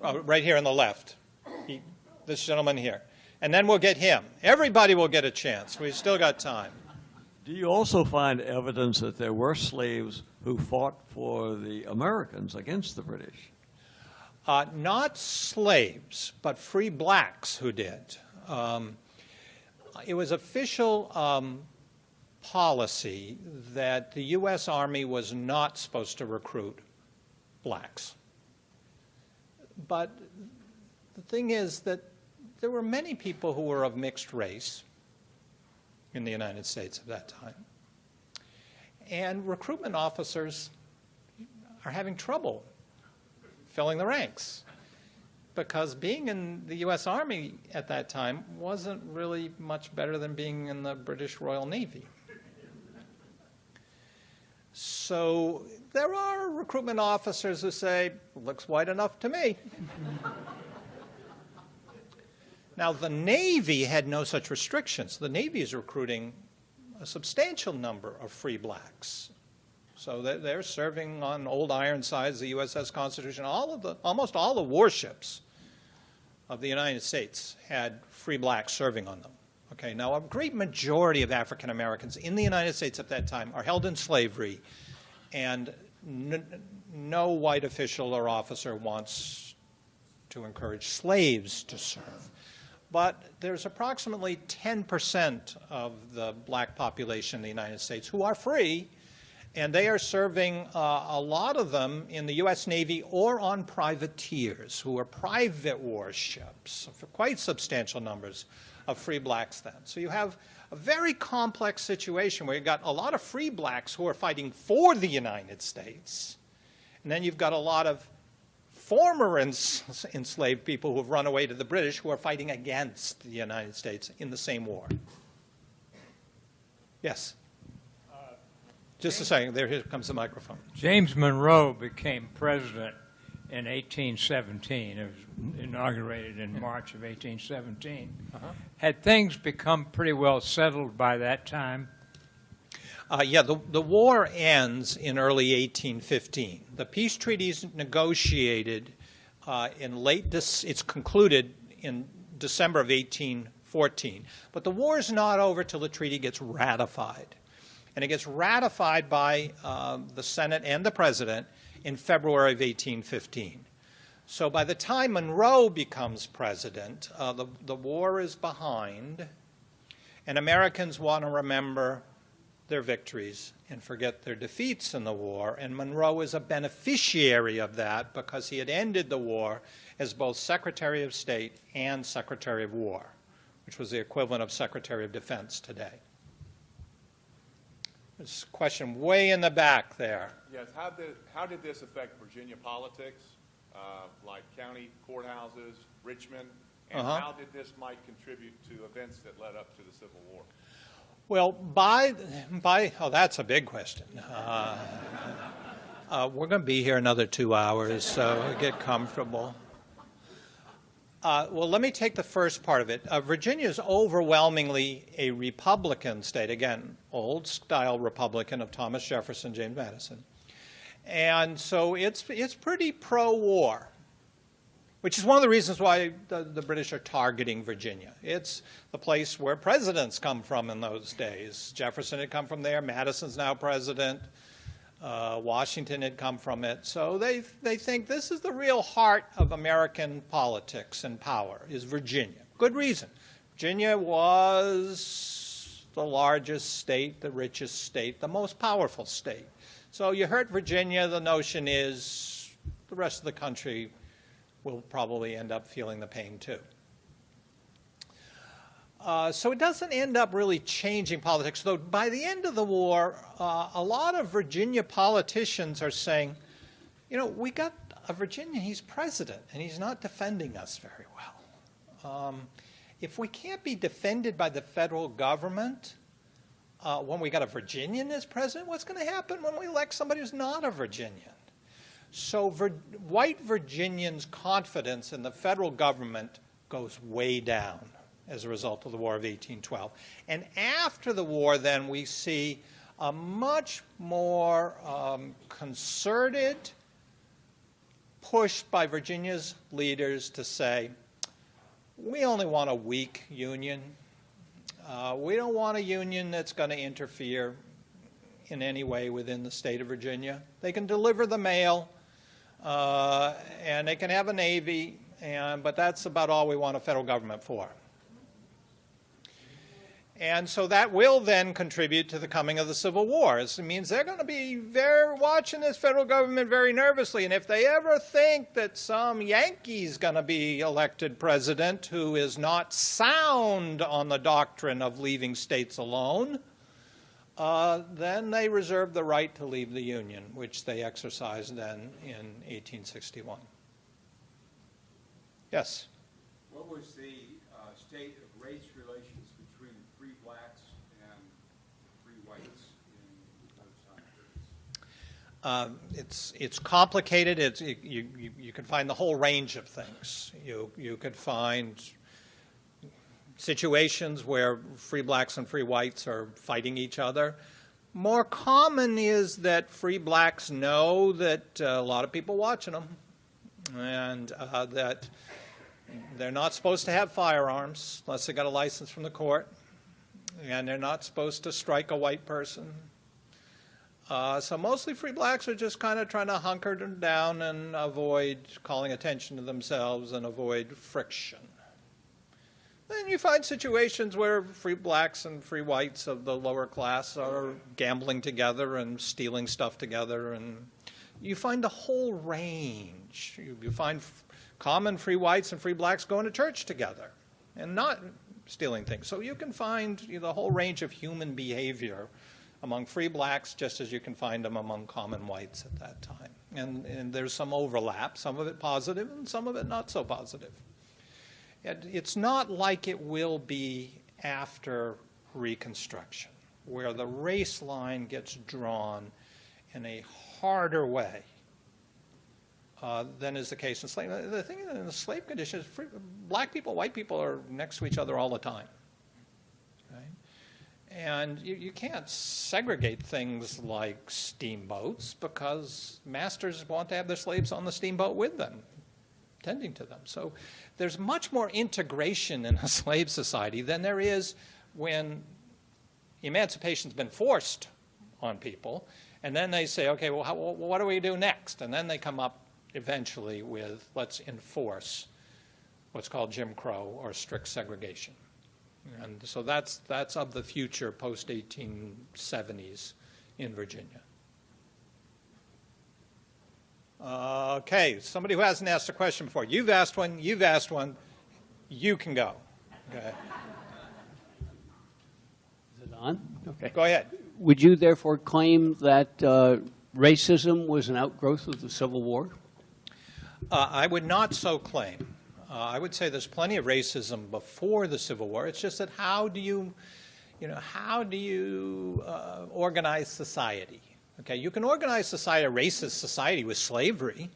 Oh, right here on the left. This gentleman here. And then we'll get him. Everybody will get a chance. We've still got time. Do you also find evidence that there were slaves who fought for the Americans against the British? Not slaves, but free blacks who did. It was official policy that the U.S. Army was not supposed to recruit blacks. But the thing is that there were many people who were of mixed race in the United States at that time. And recruitment officers are having trouble filling the ranks, because being in the U.S. Army at that time wasn't really much better than being in the British Royal Navy. So there are recruitment officers who say, looks white enough to me. Now, the Navy had no such restrictions. The Navy is recruiting a substantial number of free blacks. So they're serving on Old Ironsides, the USS Constitution. Almost all the warships of the United States had free blacks serving on them. Okay, now a great majority of African Americans in the United States at that time are held in slavery, and no white official or officer wants to encourage slaves to serve. But there's approximately 10% of the black population in the United States who are free, and they are serving a lot of them in the U.S. Navy or on privateers, who are private warships, for quite substantial numbers of free blacks then. So you have a very complex situation where you've got a lot of free blacks who are fighting for the United States, and then you've got a lot of former enslaved people who have run away to the British who are fighting against the United States in the same war. Yes? Just a second. Here comes the microphone. James Monroe became president in 1817. It was inaugurated in March of 1817. Had things become pretty well settled by that time? Yeah, the war ends in early 1815. The peace treaty is negotiated it's concluded in December of 1814. But the war is not over till the treaty gets ratified. And it gets ratified by the Senate and the President in February of 1815. So by the time Monroe becomes president, the war is behind, and Americans want to remember their victories and forget their defeats in the war. And Monroe is a beneficiary of that because he had ended the war as both Secretary of State and Secretary of War, which was the equivalent of Secretary of Defense today. There's a question way in the back there. Yes, how did this affect Virginia politics, like county courthouses, Richmond, and how did this might contribute to events that led up to the Civil War? Well, oh, that's a big question. We're going to be here another 2 hours, so get comfortable. Well, let me take the first part of it. Virginia is overwhelmingly a Republican state, again, old-style Republican of Thomas Jefferson, James Madison. And so it's pretty pro-war, which is one of the reasons why the British are targeting Virginia. It's the place where presidents come from in those days. Jefferson had come from there. Madison's now president. Washington had come from it. So they think this is the real heart of American politics and power, is Virginia. Good reason. Virginia was the largest state, the richest state, the most powerful state. So you hurt Virginia, the notion is the rest of the country will probably end up feeling the pain too. So it doesn't end up really changing politics, though by the end of the war, a lot of Virginia politicians are saying, you know, we got a Virginian, he's president, and he's not defending us very well. If we can't be defended by the federal government when we got a Virginian as president, what's going to happen when we elect somebody who's not a Virginian? So white Virginians' confidence in the federal government goes way down as a result of the War of 1812. And after the war, then, we see a much more concerted push by Virginia's leaders to say, we only want a weak union. We don't want a union that's going to interfere in any way within the state of Virginia. They can deliver the mail, and they can have a navy, but that's about all we want a federal government for. And so that will then contribute to the coming of the Civil War. It means they're going to be watching this federal government very nervously. And if they ever think that some Yankee's going to be elected president who is not sound on the doctrine of leaving states alone, then they reserve the right to leave the Union, which they exercised then in 1861. Yes? What was the state of race relations between free blacks and free whites in those time periods? It's complicated. You can find the whole range of things. You could find situations where free blacks and free whites are fighting each other. More common is that free blacks know that a lot of people watching them, and that they're not supposed to have firearms unless they got a license from the court, and they're not supposed to strike a white person. So mostly free blacks are just kind of trying to hunker them down and avoid calling attention to themselves and avoid friction. Then you find situations where free blacks and free whites of the lower class are gambling together and stealing stuff together, and you find the whole range. You find common free whites and free blacks going to church together and not stealing things. So you can find the whole range of human behavior among free blacks just as you can find them among common whites at that time. And there's some overlap, some of it positive and some of it not so positive. It's not like it will be after Reconstruction, where the race line gets drawn in a harder way than is the case in slavery. The thing in the slave condition is black people, white people are next to each other all the time. Right? And you can't segregate things like steamboats because masters want to have their slaves on the steamboat with them, tending to them. So there's much more integration in a slave society than there is when emancipation's been forced on people, and then they say, okay, well, what do we do next? And then they come up eventually with, let's enforce what's called Jim Crow or strict segregation. And so that's of the future post-1870s in Virginia. Okay, somebody who hasn't asked a question before. You've asked one, you can go. Okay. Is it on? Okay. Go ahead. Would you therefore claim that racism was an outgrowth of the Civil War? I would not so claim. I would say there's plenty of racism before the Civil War. It's just that how do you organize society? Okay, you can organize society, a racist society with slavery,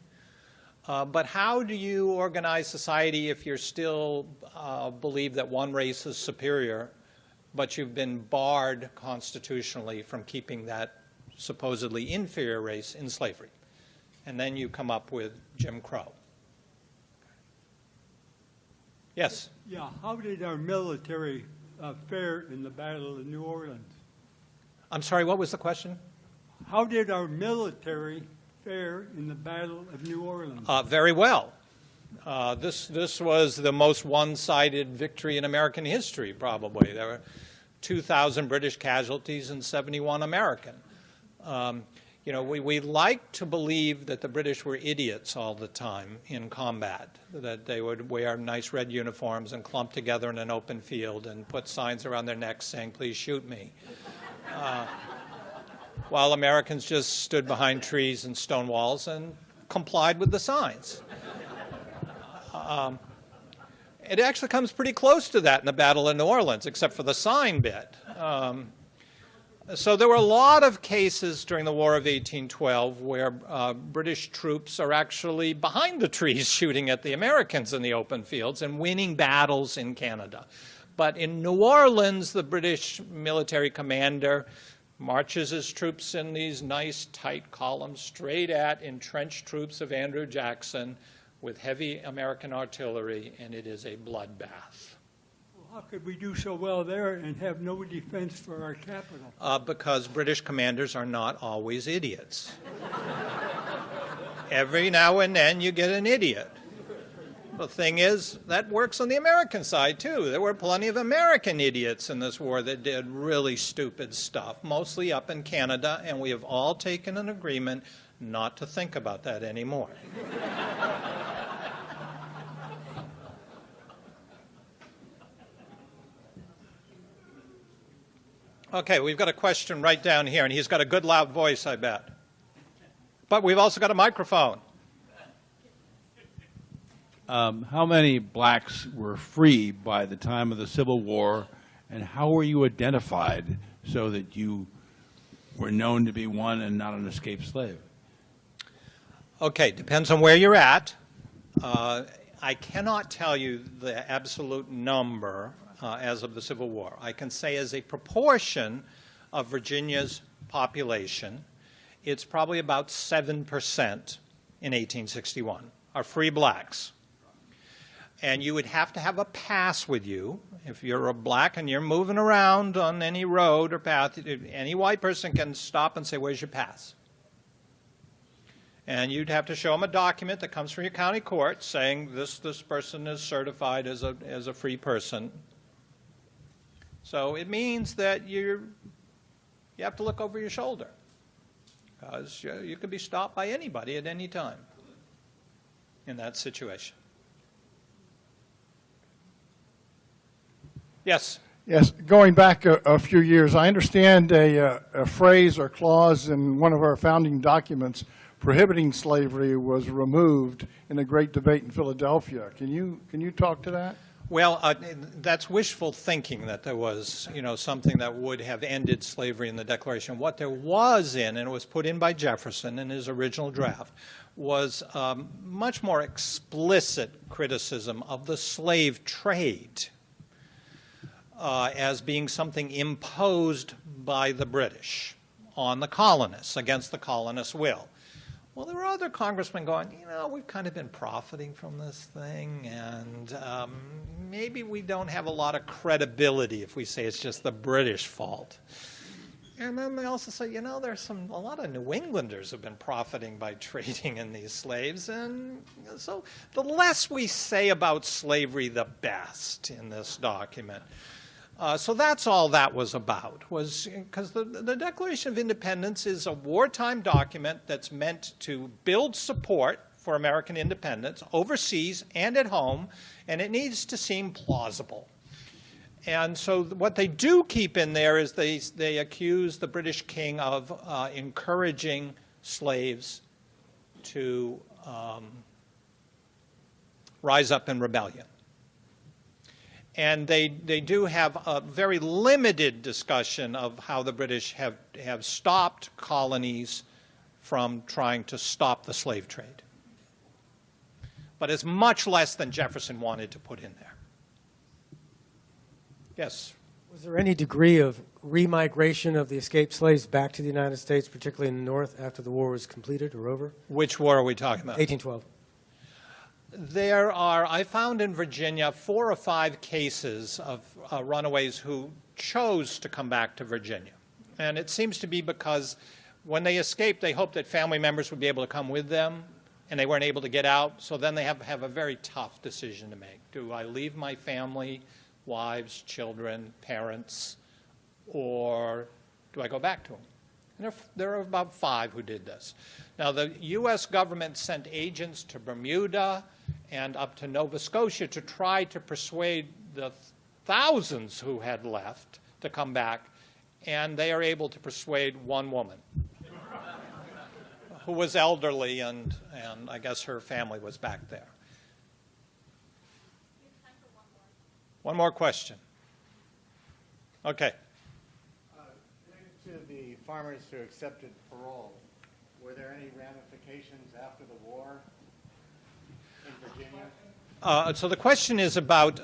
but how do you organize society if you're still believe that one race is superior, but you've been barred constitutionally from keeping that supposedly inferior race in slavery? And then you come up with Jim Crow. Yes? Yeah, how did our military fare in the Battle of New Orleans? I'm sorry, what was the question? How did our military fare in the Battle of New Orleans? Very well. This was the most one-sided victory in American history, probably. There were 2,000 British casualties and 71 American. We like to believe that the British were idiots all the time in combat, that they would wear nice red uniforms and clump together in an open field and put signs around their necks saying, please shoot me. While Americans just stood behind trees and stone walls and complied with the signs. It actually comes pretty close to that in the Battle of New Orleans, except for the sign bit. So there were a lot of cases during the War of 1812 where British troops are actually behind the trees shooting at the Americans in the open fields and winning battles in Canada. But in New Orleans, the British military commander marches his troops in these nice tight columns straight at entrenched troops of Andrew Jackson with heavy American artillery, and it is a bloodbath. How could we do so well there and have no defense for our capital? Because British commanders are not always idiots. Every now and then you get an idiot. The thing is, that works on the American side, too. There were plenty of American idiots in this war that did really stupid stuff, mostly up in Canada, and we have all taken an agreement not to think about that anymore. Okay, we've got a question right down here, and he's got a good loud voice, I bet. But we've also got a microphone. How many blacks were free by the time of the Civil War, and how were you identified so that you were known to be one and not an escaped slave? Okay, depends on where you're at. I cannot tell you the absolute number as of the Civil War. I can say as a proportion of Virginia's population, it's probably about 7% in 1861 are free blacks. And you would have to have a pass with you. If you're a black and you're moving around on any road or path, any white person can stop and say, "Where's your pass?" And you'd have to show them a document that comes from your county court saying this person is certified as a free person. So it means that you have to look over your shoulder, because you could be stopped by anybody at any time in that situation. Yes? Yes, going back a few years, I understand a phrase or clause in one of our founding documents prohibiting slavery was removed in a great debate in Philadelphia. Can you talk to that? Well, that's wishful thinking that there was, something that would have ended slavery in the Declaration. What there was in, and it was put in by Jefferson in his original draft, was much more explicit criticism of the slave trade as being something imposed by the British on the colonists, against the colonists' will. Well, there were other congressmen going, we've kind of been profiting from this thing, and maybe we don't have a lot of credibility if we say it's just the British fault. And then they also say, there's a lot of New Englanders have been profiting by trading in these slaves, and so the less we say about slavery, the best in this document. So that's all that was about, was because the Declaration of Independence is a wartime document that's meant to build support for American independence overseas and at home, and it needs to seem plausible. And so what they do keep in there is they accuse the British king of encouraging slaves to rise up in rebellion. And they do have a very limited discussion of how the British have stopped colonies from trying to stop the slave trade. But it's much less than Jefferson wanted to put in there. Yes? Was there any degree of remigration of the escaped slaves back to the United States, particularly in the North, after the war was completed or over? Which war are we talking about? 1812. There are, I found in Virginia, 4 or 5 cases of runaways who chose to come back to Virginia. And it seems to be because when they escaped, they hoped that family members would be able to come with them, and they weren't able to get out. So then they have a very tough decision to make. Do I leave my family, wives, children, parents, or do I go back to them? And there are about 5 who did this. Now, the U.S. government sent agents to Bermuda and up to Nova Scotia to try to persuade the thousands who had left to come back, and they are able to persuade one woman who was elderly, and I guess her family was back there. One more question. Okay. To the farmers who accepted parole, were there any ramifications after the war in Virginia? So the question is about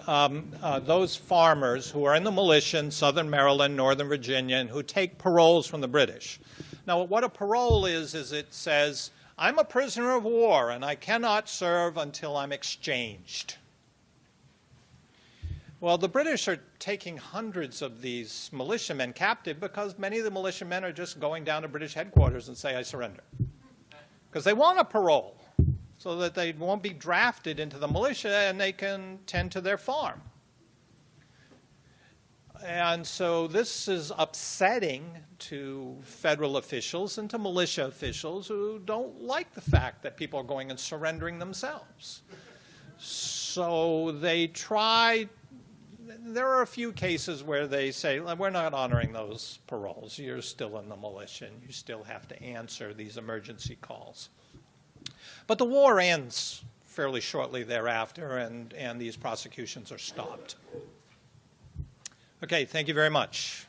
those farmers who are in the militia in southern Maryland, northern Virginia, and who take paroles from the British. Now, what a parole is it says, I'm a prisoner of war and I cannot serve until I'm exchanged. Well, the British are taking hundreds of these militiamen captive because many of the militiamen are just going down to British headquarters and say, I surrender. Because they want a parole so that they won't be drafted into the militia and they can tend to their farm. And so this is upsetting to federal officials and to militia officials who don't like the fact that people are going and surrendering themselves. So they try. There are a few cases where they say, we're not honoring those paroles. You're still in the militia, and you still have to answer these emergency calls. But the war ends fairly shortly thereafter, and these prosecutions are stopped. Okay, thank you very much.